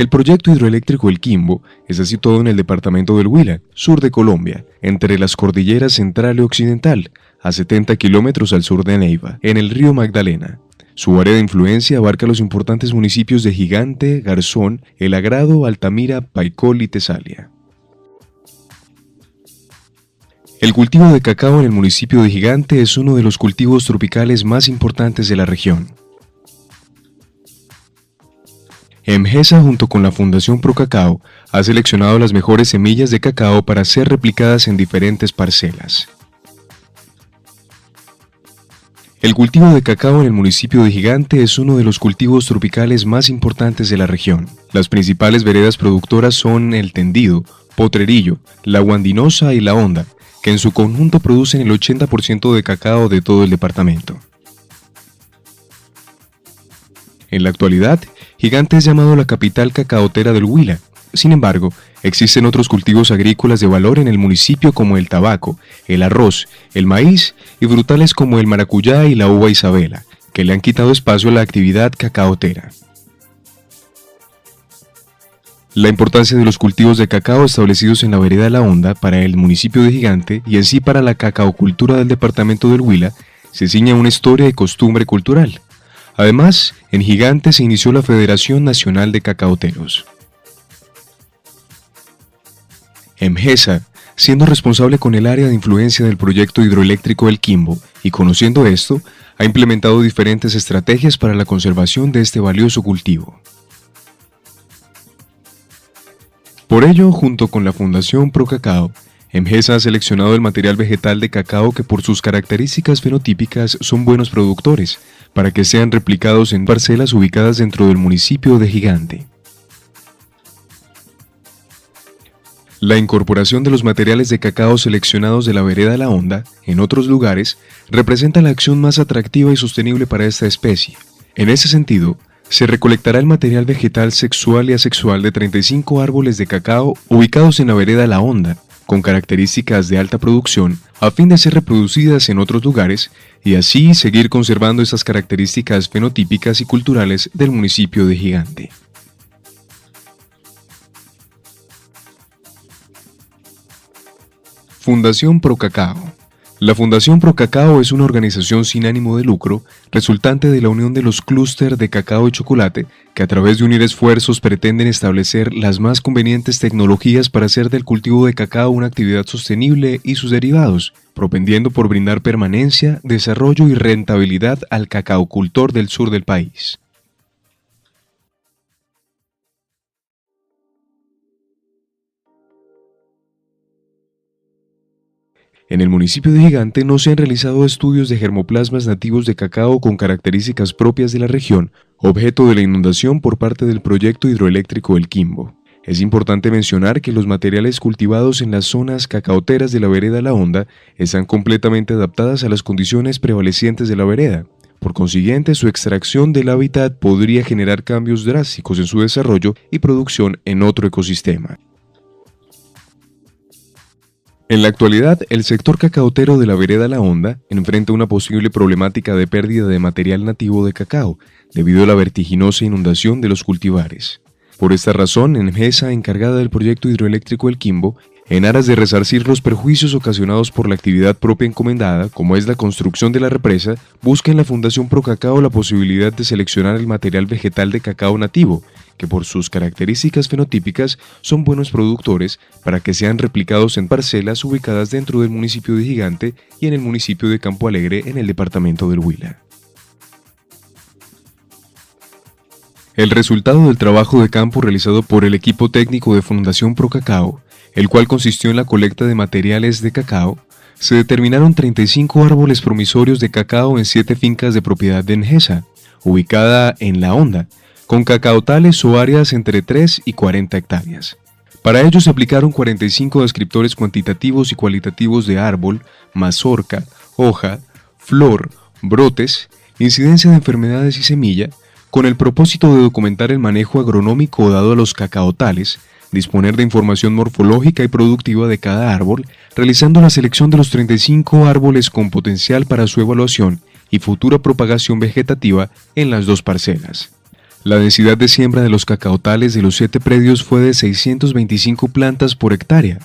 El proyecto hidroeléctrico El Quimbo está situado en el departamento del Huila, sur de Colombia, entre las cordilleras central y occidental, a 70 kilómetros al sur de Neiva, en el río Magdalena. Su área de influencia abarca los importantes municipios de Gigante, Garzón, El Agrado, Altamira, Paicol y Tesalia. El cultivo de cacao en el municipio de Gigante es uno de los cultivos tropicales más importantes de la región. EMGESA, junto con la Fundación Procacao, ha seleccionado las mejores semillas de cacao para ser replicadas en diferentes parcelas. El cultivo de cacao en el municipio de Gigante es uno de los cultivos tropicales más importantes de la región. Las principales veredas productoras son El Tendido, Potrerillo, La Guandinosa y La Honda, que en su conjunto producen el 80% de cacao de todo el departamento. En la actualidad, Gigante es llamado la capital cacaotera del Huila. Sin embargo, existen otros cultivos agrícolas de valor en el municipio como el tabaco, el arroz, el maíz y frutales como el maracuyá y la uva Isabela, que le han quitado espacio a la actividad cacaotera. La importancia de los cultivos de cacao establecidos en la vereda La Honda para el municipio de Gigante y en sí para la cacaocultura del departamento del Huila se ciñe a una historia y costumbre cultural. Además, en Gigante se inició la Federación Nacional de Cacaoteros. EMGESA, siendo responsable con el área de influencia del proyecto hidroeléctrico El Quimbo y conociendo esto, ha implementado diferentes estrategias para la conservación de este valioso cultivo. Por ello, junto con la Fundación Procacao, EMGESA ha seleccionado el material vegetal de cacao que por sus características fenotípicas son buenos productores, para que sean replicados en parcelas ubicadas dentro del municipio de Gigante. La incorporación de los materiales de cacao seleccionados de la vereda La Honda en otros lugares representa la acción más atractiva y sostenible para esta especie. En ese sentido, se recolectará el material vegetal sexual y asexual de 35 árboles de cacao ubicados en la vereda La Honda, con características de alta producción, a fin de ser reproducidas en otros lugares y así seguir conservando esas características fenotípicas y culturales del municipio de Gigante. Fundación Procacao. La Fundación Procacao es una organización sin ánimo de lucro, resultante de la unión de los clústeres de cacao y chocolate, que a través de unir esfuerzos pretenden establecer las más convenientes tecnologías para hacer del cultivo de cacao una actividad sostenible y sus derivados, propendiendo por brindar permanencia, desarrollo y rentabilidad al cacaocultor del sur del país. En el municipio de Gigante no se han realizado estudios de germoplasmas nativos de cacao con características propias de la región, objeto de la inundación por parte del proyecto hidroeléctrico El Quimbo. Es importante mencionar que los materiales cultivados en las zonas cacaoteras de la vereda La Honda están completamente adaptadas a las condiciones prevalecientes de la vereda. Por consiguiente, su extracción del hábitat podría generar cambios drásticos en su desarrollo y producción en otro ecosistema. En la actualidad, el sector cacaotero de la vereda La Honda enfrenta una posible problemática de pérdida de material nativo de cacao, debido a la vertiginosa inundación de los cultivares. Por esta razón, EMGESA, encargada del proyecto hidroeléctrico El Quimbo, en aras de resarcir los perjuicios ocasionados por la actividad propia encomendada, como es la construcción de la represa, busca en la Fundación Procacao la posibilidad de seleccionar el material vegetal de cacao nativo, que por sus características fenotípicas son buenos productores para que sean replicados en parcelas ubicadas dentro del municipio de Gigante y en el municipio de Campo Alegre en el departamento del Huila. El resultado del trabajo de campo realizado por el equipo técnico de Fundación Procacao, el cual consistió en la colecta de materiales de cacao, se determinaron 35 árboles promisorios de cacao en 7 fincas de propiedad de EMGESA, ubicada en La Honda, con cacaotales o áreas entre 3 y 40 hectáreas. Para ello se aplicaron 45 descriptores cuantitativos y cualitativos de árbol, mazorca, hoja, flor, brotes, incidencia de enfermedades y semilla, con el propósito de documentar el manejo agronómico dado a los cacaotales, disponer de información morfológica y productiva de cada árbol, realizando la selección de los 35 árboles con potencial para su evaluación y futura propagación vegetativa en las 2 parcelas. La densidad de siembra de los cacaotales de los 7 predios fue de 625 plantas por hectárea,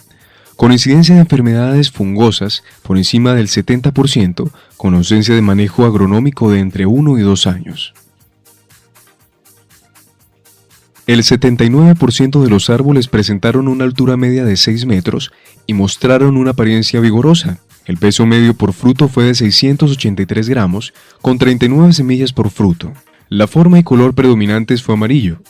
con incidencia de enfermedades fungosas por encima del 70%, con ausencia de manejo agronómico de entre 1 y 2 años. El 79% de los árboles presentaron una altura media de 6 metros y mostraron una apariencia vigorosa. El peso medio por fruto fue de 683 gramos, con 39 semillas por fruto. La forma y color predominantes fue amarillo.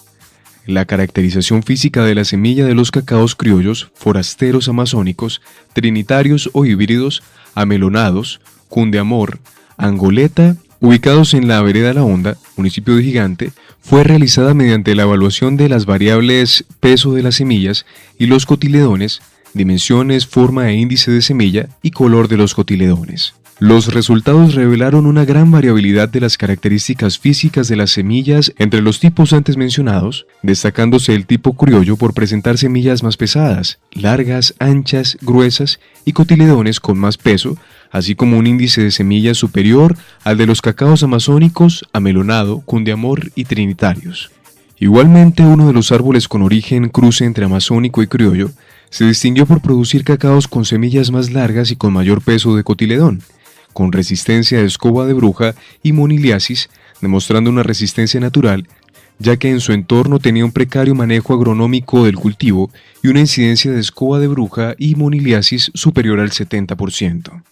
La caracterización física de la semilla de los cacaos criollos, forasteros amazónicos, trinitarios o híbridos, amelonados, cundeamor, angoleta, ubicados en la vereda La Honda, municipio de Gigante, fue realizada mediante la evaluación de las variables peso de las semillas y los cotiledones, dimensiones, forma e índice de semilla y color de los cotiledones. Los resultados revelaron una gran variabilidad de las características físicas de las semillas entre los tipos antes mencionados, destacándose el tipo criollo por presentar semillas más pesadas, largas, anchas, gruesas y cotiledones con más peso, así como un índice de semillas superior al de los cacaos amazónicos, amelonado, cundeamor y trinitarios. Igualmente, uno de los árboles con origen cruce entre amazónico y criollo se distinguió por producir cacaos con semillas más largas y con mayor peso de cotiledón, con resistencia de escoba de bruja y moniliasis, demostrando una resistencia natural, ya que en su entorno tenía un precario manejo agronómico del cultivo y una incidencia de escoba de bruja y moniliasis superior al 70%.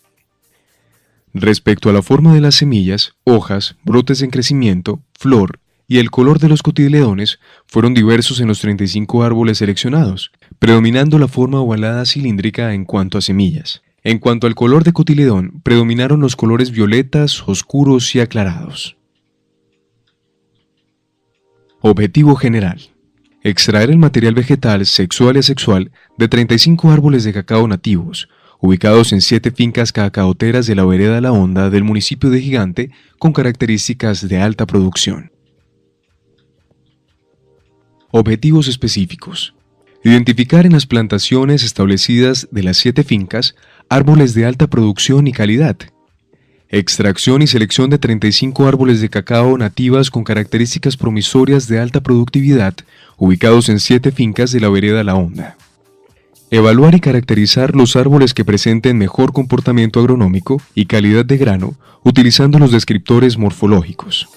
Respecto a la forma de las semillas, hojas, brotes en crecimiento, flor y el color de los cotiledones fueron diversos en los 35 árboles seleccionados, predominando la forma ovalada cilíndrica en cuanto a semillas. En cuanto al color de cotiledón, predominaron los colores violetas, oscuros y aclarados. Objetivo general: extraer el material vegetal sexual y asexual de 35 árboles de cacao nativos, ubicados en 7 fincas cacaoteras de la vereda La Honda del municipio de Gigante, con características de alta producción. Objetivos específicos: identificar en las plantaciones establecidas de las 7 fincas árboles de alta producción y calidad. Extracción y selección de 35 árboles de cacao nativas con características promisorias de alta productividad, ubicados en 7 fincas de la vereda La Honda. Evaluar y caracterizar los árboles que presenten mejor comportamiento agronómico y calidad de grano, utilizando los descriptores morfológicos.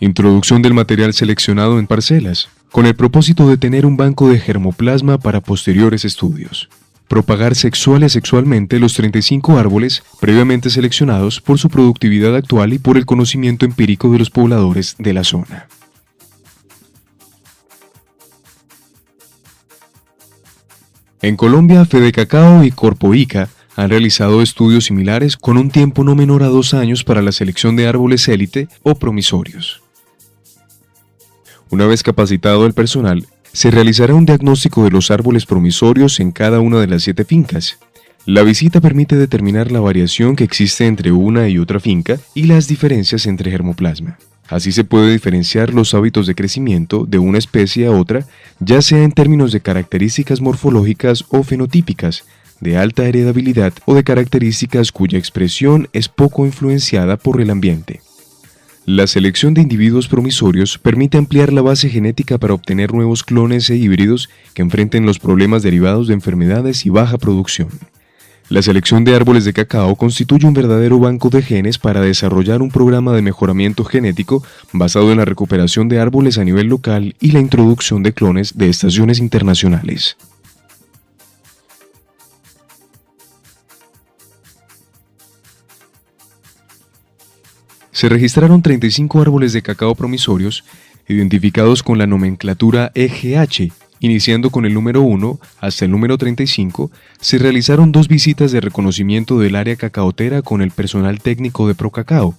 Introducción del material seleccionado en parcelas, con el propósito de tener un banco de germoplasma para posteriores estudios. Propagar sexual y asexualmente los 35 árboles previamente seleccionados por su productividad actual y por el conocimiento empírico de los pobladores de la zona. En Colombia, Fedecacao y Corpoica han realizado estudios similares con un tiempo no menor a 2 años para la selección de árboles élite o promisorios. Una vez capacitado el personal, se realizará un diagnóstico de los árboles promisorios en cada una de las 7 fincas. La visita permite determinar la variación que existe entre una y otra finca y las diferencias entre germoplasma. Así se puede diferenciar los hábitos de crecimiento de una especie a otra, ya sea en términos de características morfológicas o fenotípicas, de alta heredabilidad o de características cuya expresión es poco influenciada por el ambiente. La selección de individuos promisorios permite ampliar la base genética para obtener nuevos clones e híbridos que enfrenten los problemas derivados de enfermedades y baja producción. La selección de árboles de cacao constituye un verdadero banco de genes para desarrollar un programa de mejoramiento genético basado en la recuperación de árboles a nivel local y la introducción de clones de estaciones internacionales. Se registraron 35 árboles de cacao promisorios, identificados con la nomenclatura EGH. Iniciando con el número 1 hasta el número 35, se realizaron 2 visitas de reconocimiento del área cacaotera con el personal técnico de Procacao,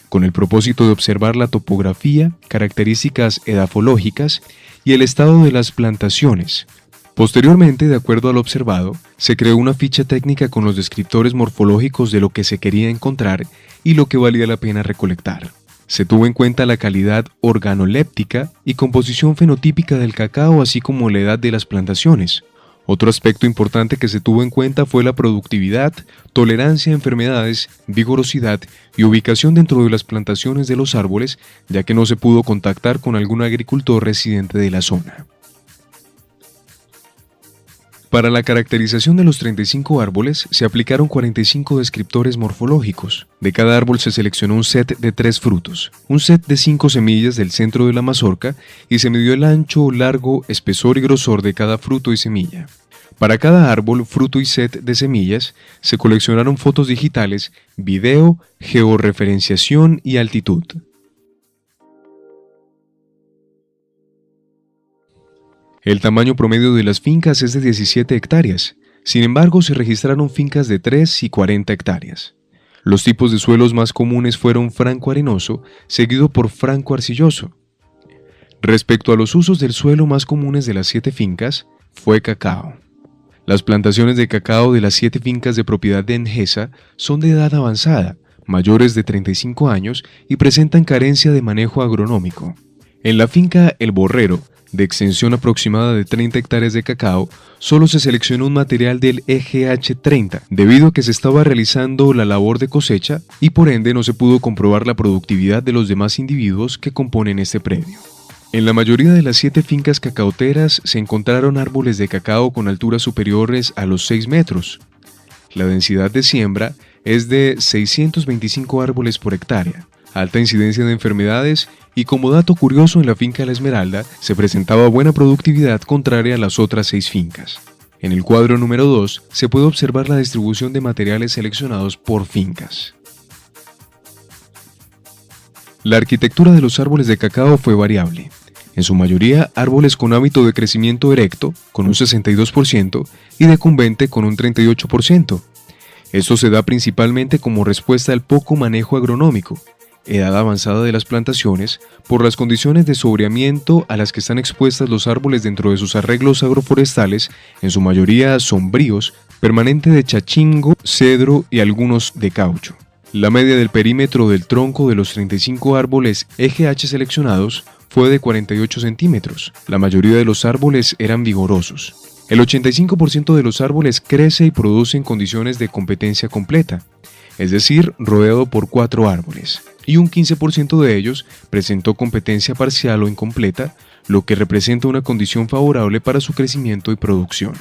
con el propósito de observar la topografía, características edafológicas y el estado de las plantaciones. Posteriormente, de acuerdo a lo observado, se creó una ficha técnica con los descriptores morfológicos de lo que se quería encontrar y lo que valía la pena recolectar. Se tuvo en cuenta la calidad organoléptica y composición fenotípica del cacao, así como la edad de las plantaciones. Otro aspecto importante que se tuvo en cuenta fue la productividad, tolerancia a enfermedades, vigorosidad y ubicación dentro de las plantaciones de los árboles, ya que no se pudo contactar con algún agricultor residente de la zona. Para la caracterización de los 35 árboles se aplicaron 45 descriptores morfológicos. De cada árbol se seleccionó un set de 3 frutos, un set de 5 semillas del centro de la mazorca y se midió el ancho, largo, espesor y grosor de cada fruto y semilla. Para cada árbol, fruto y set de semillas se coleccionaron fotos digitales, video, georreferenciación y altitud. El tamaño promedio de las fincas es de 17 hectáreas, sin embargo se registraron fincas de 3 y 40 hectáreas. Los tipos de suelos más comunes fueron franco-arenoso, seguido por franco-arcilloso. Respecto a los usos del suelo más comunes de las 7 fincas, fue cacao. Las plantaciones de cacao de las 7 fincas de propiedad de Engesa son de edad avanzada, mayores de 35 años y presentan carencia de manejo agronómico. En la finca El Borrero, de extensión aproximada de 30 hectáreas de cacao, solo se seleccionó un material del EGH30, debido a que se estaba realizando la labor de cosecha y por ende no se pudo comprobar la productividad de los demás individuos que componen este predio. En la mayoría de las 7 fincas cacaoteras se encontraron árboles de cacao con alturas superiores a los 6 metros. La densidad de siembra es de 625 árboles por hectárea, alta incidencia de enfermedades y como dato curioso en la finca La Esmeralda se presentaba buena productividad contraria a las otras 6 fincas. En el cuadro número 2 se puede observar la distribución de materiales seleccionados por fincas. La arquitectura de los árboles de cacao fue variable. En su mayoría, árboles con hábito de crecimiento erecto, con un 62%, y decumbente, con un 38%. Esto se da principalmente como respuesta al poco manejo agronómico, edad avanzada de las plantaciones, por las condiciones de sombreamiento a las que están expuestas los árboles dentro de sus arreglos agroforestales, en su mayoría sombríos, permanente de chachingo, cedro y algunos de caucho. La media del perímetro del tronco de los 35 árboles EGH seleccionados fue de 48 centímetros. La mayoría de los árboles eran vigorosos. El 85% de los árboles crece y produce en condiciones de competencia completa, es decir, rodeado por 4 árboles, y un 15% de ellos presentó competencia parcial o incompleta, lo que representa una condición favorable para su crecimiento y producción.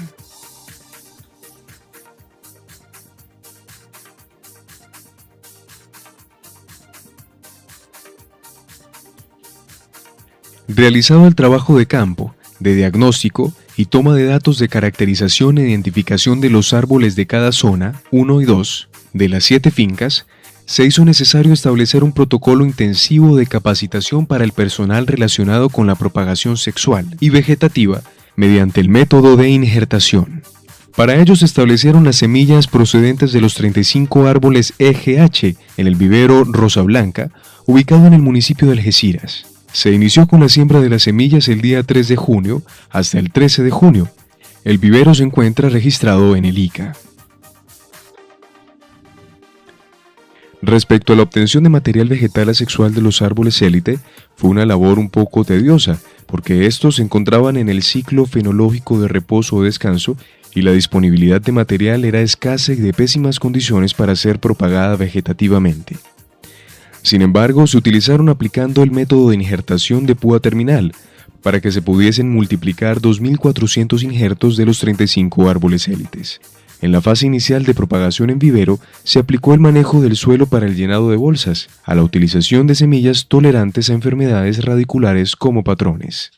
Realizado el trabajo de campo, de diagnóstico y toma de datos de caracterización e identificación de los árboles de cada zona, 1 y 2, de las 7 fincas, se hizo necesario establecer un protocolo intensivo de capacitación para el personal relacionado con la propagación sexual y vegetativa mediante el método de injertación. Para ello se establecieron las semillas procedentes de los 35 árboles EGH en el vivero Rosa Blanca, ubicado en el municipio de Algeciras. Se inició con la siembra de las semillas el día 3 de junio hasta el 13 de junio. El vivero se encuentra registrado en el ICA. Respecto a la obtención de material vegetal asexual de los árboles élite, fue una labor un poco tediosa, porque estos se encontraban en el ciclo fenológico de reposo o descanso y la disponibilidad de material era escasa y de pésimas condiciones para ser propagada vegetativamente. Sin embargo, se utilizaron aplicando el método de injertación de púa terminal, para que se pudiesen multiplicar 2.400 injertos de los 35 árboles élites. En la fase inicial de propagación en vivero, se aplicó el manejo del suelo para el llenado de bolsas, a la utilización de semillas tolerantes a enfermedades radiculares como patrones.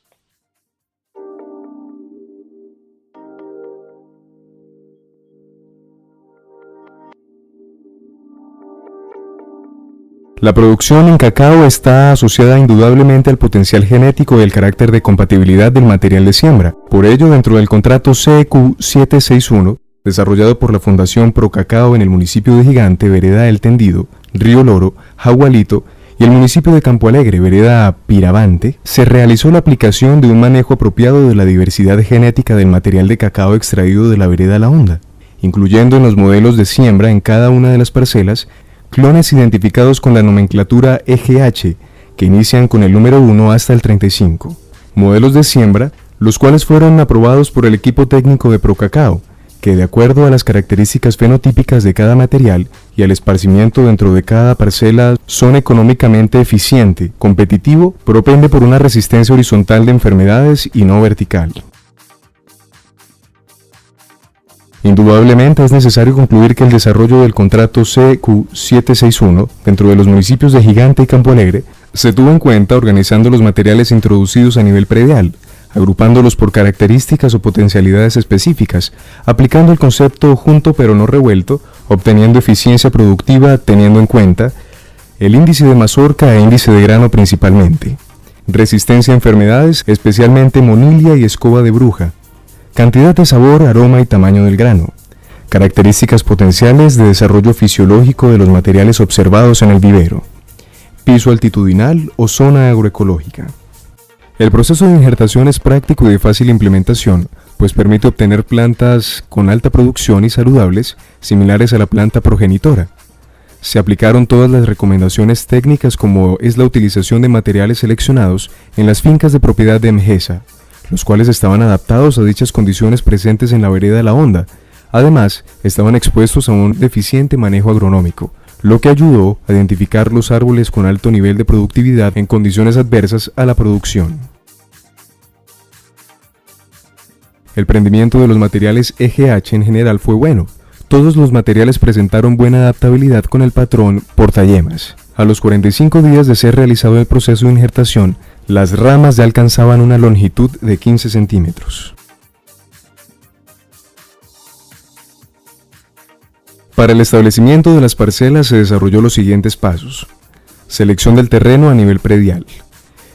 La producción en cacao está asociada indudablemente al potencial genético y el carácter de compatibilidad del material de siembra. Por ello, dentro del contrato CEQ 761, desarrollado por la Fundación Procacao en el municipio de Gigante, vereda El Tendido, Río Loro, Jagualito, y el municipio de Campo Alegre, vereda Piravante, se realizó la aplicación de un manejo apropiado de la diversidad genética del material de cacao extraído de la vereda La Honda, incluyendo en los modelos de siembra en cada una de las parcelas clones identificados con la nomenclatura EGH, que inician con el número 1 hasta el 35. Modelos de siembra los cuales fueron aprobados por el equipo técnico de Procacao, que de acuerdo a las características fenotípicas de cada material y al esparcimiento dentro de cada parcela son económicamente eficiente, competitivo, propende por una resistencia horizontal de enfermedades y no vertical. Indudablemente es necesario concluir que el desarrollo del contrato CQ761 dentro de los municipios de Gigante y Campo Alegre se tuvo en cuenta organizando los materiales introducidos a nivel predial, agrupándolos por características o potencialidades específicas, aplicando el concepto junto pero no revuelto, obteniendo eficiencia productiva teniendo en cuenta el índice de mazorca e índice de grano principalmente, resistencia a enfermedades, especialmente monilia y escoba de bruja, cantidad de sabor, aroma y tamaño del grano, características potenciales de desarrollo fisiológico de los materiales observados en el vivero, piso altitudinal o zona agroecológica. El proceso de injertación es práctico y de fácil implementación, pues permite obtener plantas con alta producción y saludables, similares a la planta progenitora. Se aplicaron todas las recomendaciones técnicas como es la utilización de materiales seleccionados en las fincas de propiedad de Mgesa, los cuales estaban adaptados a dichas condiciones presentes en la vereda de la Honda. Además, estaban expuestos a un deficiente manejo agronómico, lo que ayudó a identificar los árboles con alto nivel de productividad en condiciones adversas a la producción. El rendimiento de los materiales EGH en general fue bueno. Todos los materiales presentaron buena adaptabilidad con el patrón portayemas. A los 45 días de ser realizado el proceso de injertación, las ramas ya alcanzaban una longitud de 15 centímetros. Para el establecimiento de las parcelas se desarrolló los siguientes pasos. Selección del terreno a nivel predial.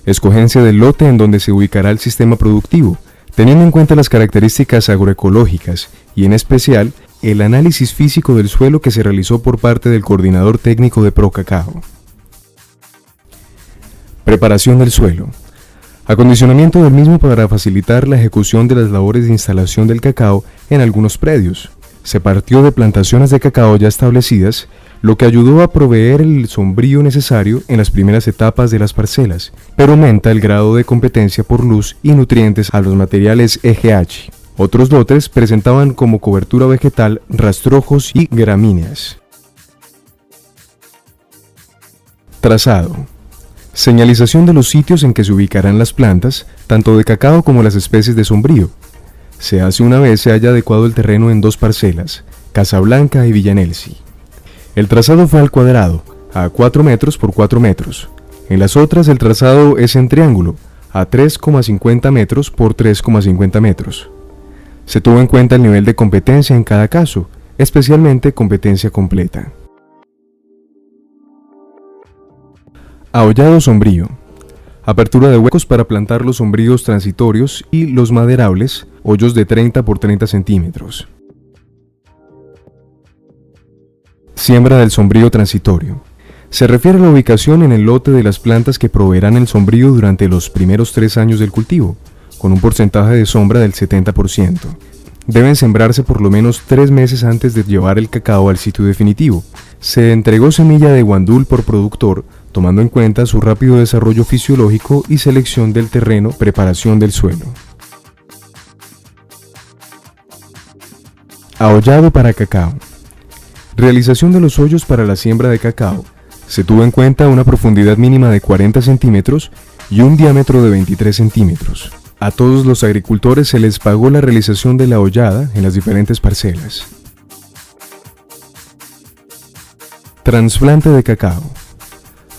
Escogencia del lote en donde se ubicará el sistema productivo, teniendo en cuenta las características agroecológicas y en especial el análisis físico del suelo que se realizó por parte del coordinador técnico de Procacao. Preparación del suelo. Acondicionamiento del mismo para facilitar la ejecución de las labores de instalación del cacao en algunos predios. Se partió de plantaciones de cacao ya establecidas, lo que ayudó a proveer el sombrío necesario en las primeras etapas de las parcelas, pero aumenta el grado de competencia por luz y nutrientes a los materiales EGH. Otros lotes presentaban como cobertura vegetal rastrojos y gramíneas. Trazado. Señalización de los sitios en que se ubicarán las plantas, tanto de cacao como las especies de sombrío. Se hace una vez se haya adecuado el terreno en dos parcelas, Casablanca y Villanelsi. El trazado fue al cuadrado, a 4 metros por 4 metros. En las otras el trazado es en triángulo, a 3,50 metros por 3,50 metros. Se tuvo en cuenta el nivel de competencia en cada caso, especialmente competencia completa. Ahollado sombrío. Apertura de huecos para plantar los sombríos transitorios y los maderables, hoyos de 30 por 30 centímetros. Siembra del sombrío transitorio. Se refiere a la ubicación en el lote de las plantas que proveerán el sombrío durante los primeros 3 años del cultivo, con un porcentaje de sombra del 70%. Deben sembrarse por lo menos 3 meses antes de llevar el cacao al sitio definitivo. Se entregó semilla de guandul por productor, tomando en cuenta su rápido desarrollo fisiológico y selección del terreno, preparación del suelo. Ahollado para cacao. Realización de los hoyos para la siembra de cacao. Se tuvo en cuenta una profundidad mínima de 40 centímetros y un diámetro de 23 centímetros. A todos los agricultores se les pagó la realización de la hollada en las diferentes parcelas. Trasplante de cacao.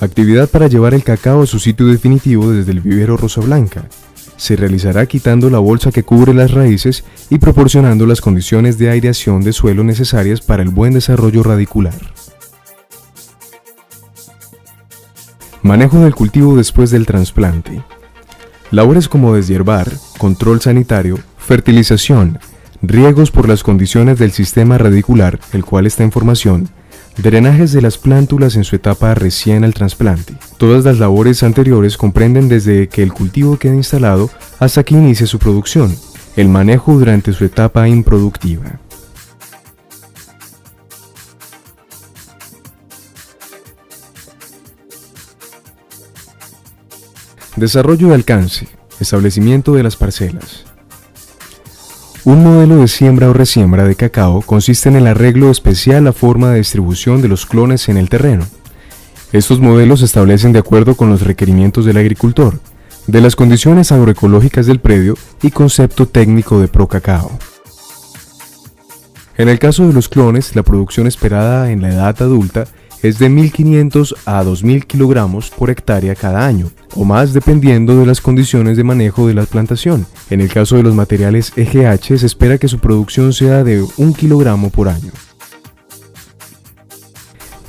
Actividad para llevar el cacao a su sitio definitivo desde el vivero Rosa Blanca. Se realizará quitando la bolsa que cubre las raíces y proporcionando las condiciones de aireación de suelo necesarias para el buen desarrollo radicular. Manejo del cultivo después del trasplante. Labores como deshiervar, control sanitario, fertilización, riegos por las condiciones del sistema radicular, el cual está en formación, drenajes de las plántulas en su etapa recién al trasplante. Todas las labores anteriores comprenden desde que el cultivo queda instalado hasta que inicie su producción, el manejo durante su etapa improductiva. Desarrollo de alcance. Establecimiento de las parcelas. Un modelo de siembra o resiembra de cacao consiste en el arreglo especial a forma de distribución de los clones en el terreno. Estos modelos se establecen de acuerdo con los requerimientos del agricultor, de las condiciones agroecológicas del predio y concepto técnico de ProCacao. En el caso de los clones, la producción esperada en la edad adulta es de 1.500 a 2.000 kilogramos por hectárea cada año, o más dependiendo de las condiciones de manejo de la plantación. En el caso de los materiales EGH se espera que su producción sea de 1 kilogramo por año.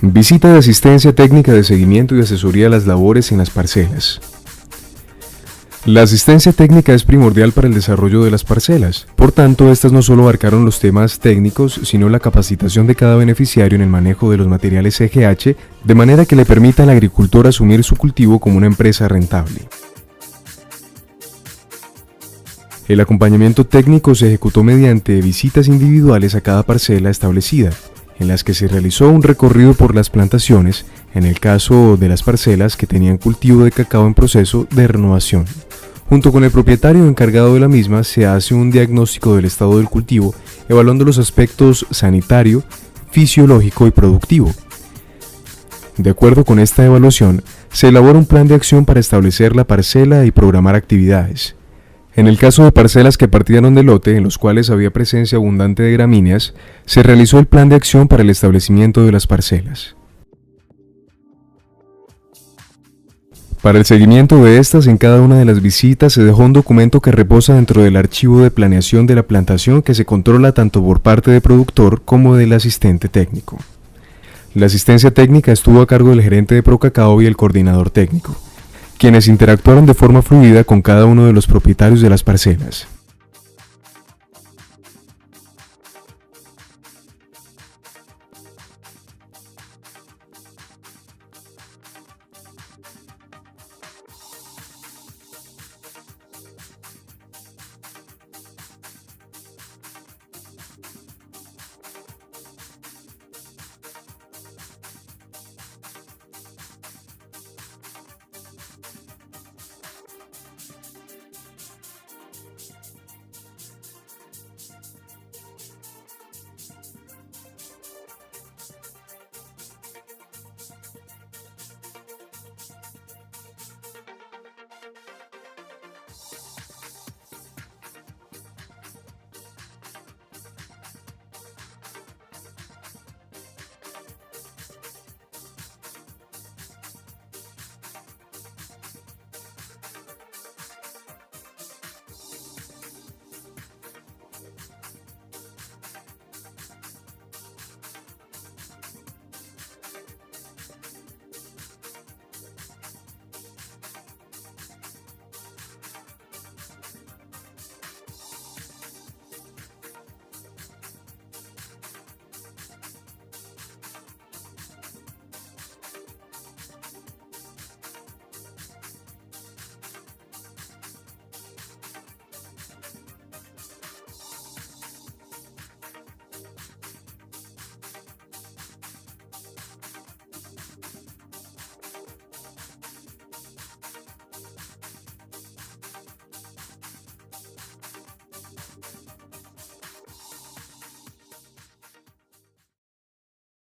Visita de asistencia técnica de seguimiento y asesoría a las labores en las parcelas. La asistencia técnica es primordial para el desarrollo de las parcelas. Por tanto, estas no solo abarcaron los temas técnicos, sino la capacitación de cada beneficiario en el manejo de los materiales EGH, de manera que le permita al agricultor asumir su cultivo como una empresa rentable. El acompañamiento técnico se ejecutó mediante visitas individuales a cada parcela establecida, en las que se realizó un recorrido por las plantaciones, en el caso de las parcelas que tenían cultivo de cacao en proceso de renovación. Junto con el propietario encargado de la misma se hace un diagnóstico del estado del cultivo, evaluando los aspectos sanitario, fisiológico y productivo. De acuerdo con esta evaluación, se elabora un plan de acción para establecer la parcela y programar actividades. En el caso de parcelas que partieron de lote, en los cuales había presencia abundante de gramíneas, se realizó el plan de acción para el establecimiento de las parcelas. Para el seguimiento de estas, en cada una de las visitas se dejó un documento que reposa dentro del archivo de planeación de la plantación que se controla tanto por parte del productor como del asistente técnico. La asistencia técnica estuvo a cargo del gerente de ProCacao y el coordinador técnico, quienes interactuaron de forma fluida con cada uno de los propietarios de las parcelas.